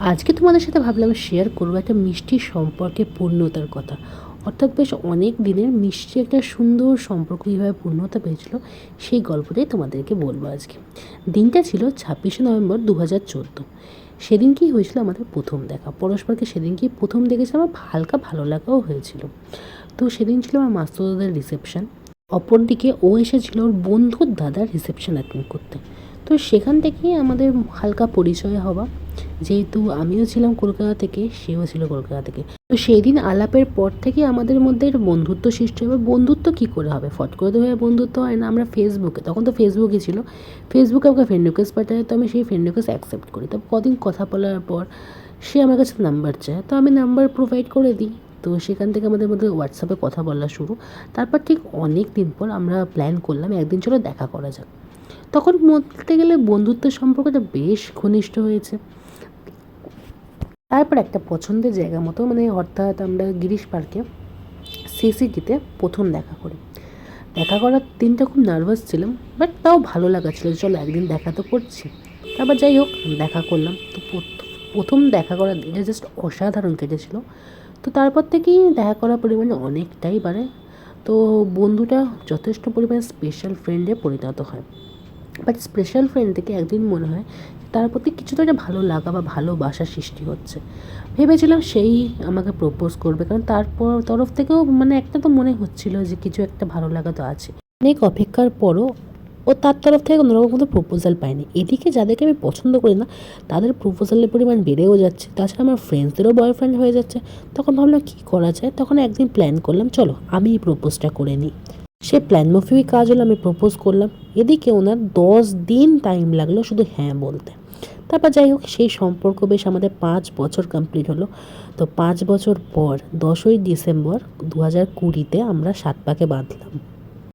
আজকে তোমাদের সাথে ভাবলাম শেয়ার করবো একটা মিষ্টি সম্পর্কে পূর্ণতার কথা। অর্থাৎ বেশ অনেক দিনের মিষ্টি একটা সুন্দর সম্পর্ক কীভাবে পূর্ণতা পেয়েছিল সেই গল্পটাই তোমাদেরকে বলবো আজকে। দিনটা ছিল 26শে নভেম্বর 2014। সেদিন কি হয়েছিল, আমাদের প্রথম দেখা। পরস্পরকে সেদিন কি প্রথম দেখেছিলাম, আমার হালকা ভালো লাগাও হয়েছিল। তো সেদিন ছিল আমার মাস্টার দাদার রিসেপশন। অপরদিকে ও এসেছিল ওর বন্ধুর দাদার রিসেপশন অ্যাটেন্ড করতে। তো সেখান থেকেই আমাদের হালকা পরিচয় হওয়া, যেহেতু আমিও ছিলাম কলকাতা থেকে, সেও ছিল কলকাতা থেকে। তো সেই দিন আলাপের পর থেকে আমাদের মধ্যে একটা বন্ধুত্ব সৃষ্টি হবে। বন্ধুত্ব কী করে হবে, ফট করে তো হয়ে বন্ধুত্ব হয় না। আমরা ফেসবুকে, তখন তো ফেসবুকই ছিল, ফেসবুকে আমাকে ফ্রেন্ড রিকোয়েস্ট পাঠায়। তো আমি সেই ফ্রেন্ড রিকোয়েস্ট অ্যাকসেপ্ট করি। তো কদিন কথা বলার পর সে আমার কাছে নাম্বার চায়, তো আমি নাম্বার প্রোভাইড করে দিই। তো সেখান থেকে আমাদের মধ্যে হোয়াটসঅ্যাপে কথা বলা শুরু। তারপর ঠিক অনেক দিন পর আমরা প্ল্যান করলাম একদিন চলো দেখা করা যাক। তখন বলতে গেলে বন্ধুত্বের সম্পর্কটা বেশ ঘনিষ্ঠ হয়েছে। তারপর একটা পছন্দের জায়গা মতো, মানে অর্থাৎ আমরা গিরিশ পার্কে সিসিটিতে প্রথম দেখা করি। দেখা করার দিনটা খুব নার্ভাস ছিলাম, বাট তাও ভালো লাগা ছিল, চলো একদিন দেখা তো করছি। তারপর যাই হোক দেখা করলাম। তো প্রথম দেখা করার দিনটা জাস্ট অসাধারণ কেটেছিল। তো তারপর থেকেই দেখা করার পরিমাণে অনেকটাই বাড়ে। তো বন্ধুটা যথেষ্ট পরিমাণে স্পেশাল ফ্রেন্ডে পরিণত হয়। বাট স্পেশাল ফ্রেন্ড থেকে একদিন মনে হয় তার প্রতি কিছু তো একটা ভালো লাগা বা ভালোবাসার সৃষ্টি হচ্ছে। ভেবেছিলাম সেই আমাকে প্রপোজ করবে, কারণ তারপর তরফ থেকেও মানে একটা তো মনে হচ্ছিল যে কিছু একটা ভালো লাগা তো আছে। অনেক অপেক্ষার পরও ও তার তরফ থেকে কোনোরকম কোনো প্রপোজাল পায়নি। এদিকে যাদেরকে আমি পছন্দ করি না তাদের প্রপোজালের পরিমাণ বেড়েও যাচ্ছে, তাছাড়া আমার ফ্রেন্ডসদেরও বয়ফ্রেন্ড হয়ে যাচ্ছে। তখন ভাবলাম কী করা যায়, তখন একদিন প্ল্যান করলাম চলো আমি এই প্রপোজটা করে নিই। সে প্ল্যান মাফিকই কাজ হলো, আমি প্রপোজ করলাম। এদিকে ওনার 10 দিন টাইম লাগলো শুধু হ্যাঁ বলতে। তারপর যাই হোক সেই সম্পর্ক বেশ আমাদের 5 বছর কমপ্লিট হলো। তো 5 বছর পর 10ই ডিসেম্বর 2020 আমরা 7 পাকে বাঁধলাম।